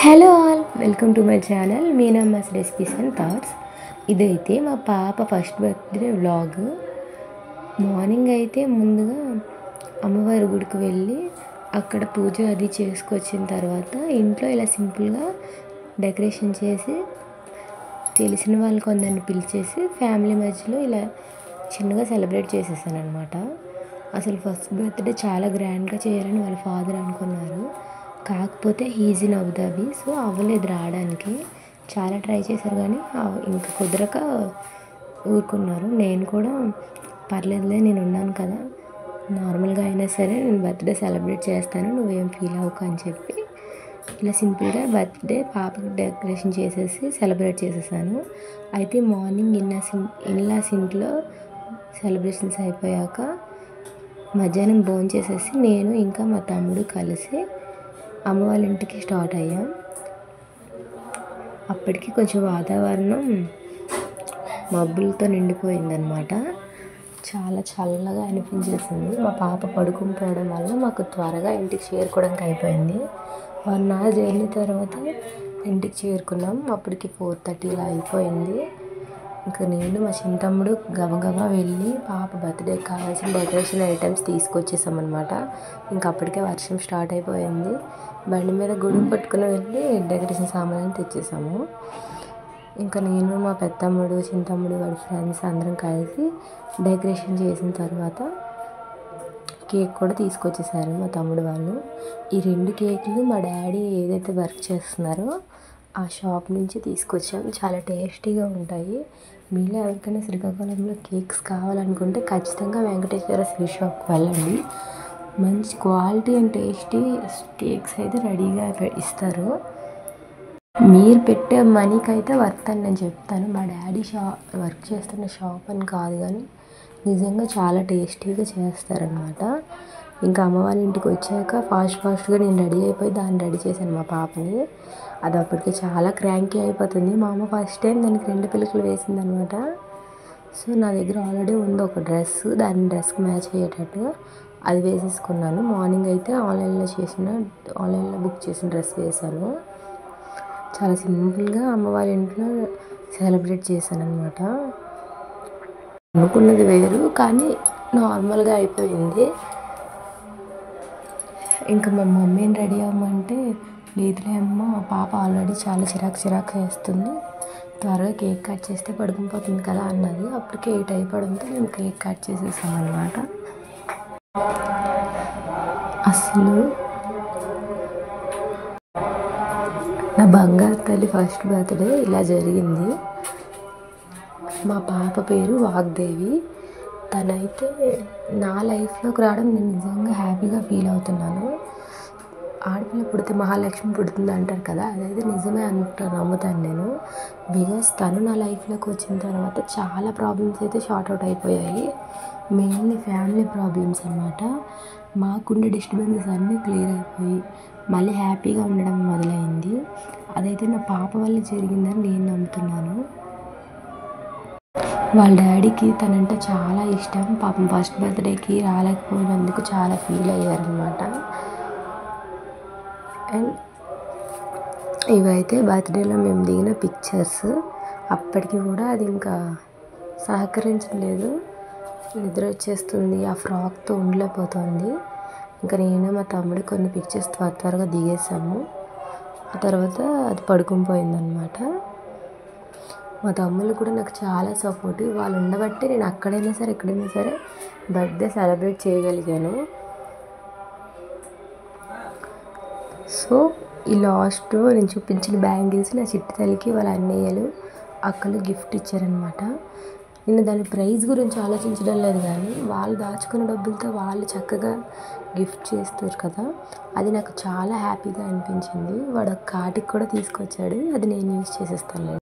Hello all, welcome to my channel Meenamma's recipes and thoughts. ఇదైతే మా పాప ఫస్ట్ బర్త్డే వ్లాగ్. మార్నింగ్ అయితే ముందుగా అమ్మవారి గుడికి వెళ్ళి అక్కడ పూజ అది చేసుకొచ్చిన తర్వాత ఇంట్లో ఇలా సింపుల్గా డెకరేషన్ చేసి తెలిసిన వాళ్ళు కొందరిని పిలిచేసి ఫ్యామిలీ మధ్యలో ఇలా చిన్నగా సెలబ్రేట్ చేసేసాను అనమాట. అసలు ఫస్ట్ బర్త్డే చాలా గ్రాండ్గా చేయాలని వాళ్ళ ఫాదర్ అనుకున్నారు. కాకపోతే హీజ్ ఇన్ అబుదాబి, సో అవ్వలేదు రావడానికి. చాలా ట్రై చేశారు కానీ ఇంకా కుదరక ఊరుకున్నారు. నేను కూడా పర్లేదులే, నేను ఉన్నాను కదా, నార్మల్గా అయినా సరే నేను బర్త్డే సెలబ్రేట్ చేస్తాను, నువ్వేం ఫీల్ అవ్వకు అని చెప్పి ఇలా సింపుల్గా బర్త్డే పాపకి డెకరేషన్ చేసేసి సెలబ్రేట్ చేసేసాను. అయితే మార్నింగ్ ఇన్లాస్ ఇంట్లో సెలబ్రేషన్స్ అయిపోయాక మధ్యాహ్నం భోజనం చేసేసి నేను ఇంకా మా తమ్ముడు కలిసి అమ్మ వాళ్ళ ఇంటికి స్టార్ట్ అయ్యాం. అప్పటికి కొంచెం వాతావరణం మబ్బులతో నిండిపోయిందనమాట. చాలా చల్లగా అనిపించేసింది. మా పాప పడుకుని పోవడం వల్ల మాకు త్వరగా ఇంటికి చేరుకోవడానికి అయిపోయింది. 1 hour జర్నీ తర్వాత ఇంటికి చేరుకున్నాం. అప్పటికి 4:30 ఇలా అయిపోయింది. ఇంకా నేను మా చిన్న తమ్ముడు గబగబా వెళ్ళి పాప బర్త్డేకి కావాల్సిన డెకరేషన్ ఐటమ్స్ తీసుకొచ్చేసామన్నమాట. ఇంకా అప్పటికే వర్షం స్టార్ట్ అయిపోయింది. బండి మీద గొడుగు పట్టుకుని వెళ్ళి డెకరేషన్ సామాన్లు తెచ్చేసాము. ఇంకా నేను మా పెద్దమ్ముడు, చిన్న తమ్ముడు, వాడి ఫ్రెండ్స్ అందరం కలిసి డెకరేషన్ చేసిన తర్వాత కేక్ కూడా తీసుకొచ్చేసారు మా తమ్ముడు వాళ్ళు. ఈ 2 కేకులు మా డాడీ ఏదైతే వర్క్ చేస్తున్నారో ఆ షాప్ నుంచి తీసుకొచ్చాం. చాలా టేస్టీగా ఉంటాయి. మీలో ఎవరికైనా శ్రీకాకుళంలో కేక్స్ కావాలనుకుంటే ఖచ్చితంగా వెంకటేశ్వర స్వీట్ షాప్కి వెళ్ళండి. మంచి క్వాలిటీ అండ్ టేస్టీ కేక్స్ అయితే రెడీగా ఇస్తారు. మీరు పెట్టే మనీకి అయితే వర్త్ అని నేను చెప్తాను. మా డాడీ వర్క్ చేస్తున్న షాప్ అని కాదు కానీ నిజంగా చాలా టేస్టీగా చేస్తారనమాట. ఇంకా అమ్మ వాళ్ళ ఇంటికి వచ్చాక ఫాస్ట్గా నేను రెడీ అయిపోయి దాన్ని రెడీ చేశాను మా పాపని. అది అప్పటికి చాలా క్రాంకీ అయిపోతుంది. మా అమ్మ ఫస్ట్ టైం దానికి 2 పిలకలు వేసిందనమాట. సో నా దగ్గర ఆల్రెడీ ఉంది ఒక డ్రెస్, దాని డ్రెస్కి మ్యాచ్ అయ్యేటట్టుగా అది వేసేసుకున్నాను. మార్నింగ్ అయితే ఆన్లైన్లో బుక్ చేసిన డ్రెస్ వేసాను. చాలా సింపుల్గా అమ్మ వాళ్ళ ఇంట్లో సెలబ్రేట్ చేశాను అనమాట. అనుకున్నది వేరు కానీ నార్మల్గా అయిపోయింది. ఇంకా మా మమ్మీని రెడీ అవ్వమంటే లేదులే అమ్మ, పాప ఆల్రెడీ చాలా చిరాకు చేస్తుంది, త్వరగా కేక్ కట్ చేస్తే పడుకునిపోతుంది కదా అన్నది. అప్పటికే 8 అయిపోవడంతో మేము కేక్ కట్ చేసేసాం అన్నమాట. అసలు నా బంగారు తల్లి ఫస్ట్ బర్త్డే ఇలా జరిగింది. మా పాప పేరు వాగ్దేవి. తనైతే నా లైఫ్లోకి రావడం నేను నిజంగా హ్యాపీగా ఫీల్ అవుతున్నాను. ఆడపిల్ల పుడితే మహాలక్ష్మి పుడుతుంది అంటారు కదా, అదైతే నిజమే నమ్ముతాను నేను. బికాస్ తను నా లైఫ్లోకి వచ్చిన తర్వాత చాలా ప్రాబ్లమ్స్ అయితే షార్ట్ అవుట్ అయిపోయాయి. మెయిన్లీ ఫ్యామిలీ ప్రాబ్లమ్స్ అన్నమాట. మాకుండే డిస్టర్బెన్సెస్ అన్నీ క్లియర్ అయిపోయి మళ్ళీ హ్యాపీగా ఉండడం మొదలైంది. అదైతే నా పాప వల్ల జరిగిందని నేను నమ్ముతున్నాను. వాళ్ళ డాడీకి తనంటే చాలా ఇష్టం. పాపం ఫస్ట్ బర్త్డేకి రాలేకపోయినందుకు చాలా ఫీల్ అయ్యారనమాట. అండ్ ఇవైతే బర్త్డేలో మేము దిగిన పిక్చర్స్. అప్పటికి కూడా అది ఇంకా సహకరించలేదు, నిద్ర వచ్చేస్తుంది, ఆ ఫ్రాక్తో ఉండలేకపోతుంది. ఇంకా నేను మా తమ్ముడు కొన్ని పిక్చర్స్ త్వరగా దిగేసాము. ఆ తర్వాత అది పడుకుని పోయిందనమాట. మా తమ్ముళ్ళు కూడా నాకు చాలా సపోర్టివ్. వాళ్ళు ఉండబట్టి నేను ఎక్కడైనా సరే బర్త్డే సెలబ్రేట్ చేయగలిగాను. సో ఈ లాస్ట్లో నేను చూపించిన బ్యాంగిల్స్ నా చిట్టి తల్లికి వాళ్ళ అన్నయ్యలు, అక్కలు గిఫ్ట్ ఇచ్చారనమాట. నేను దాని ప్రైస్ గురించి ఆలోచించడం లేదు కానీ వాళ్ళు దాచుకున్న డబ్బులతో వాళ్ళు చక్కగా గిఫ్ట్ చేస్తారు కదా, అది నాకు చాలా హ్యాపీగా అనిపించింది. వాడు ఒక కాటికి కూడా తీసుకొచ్చాడు, అది నేను యూజ్ చేసేస్తాను.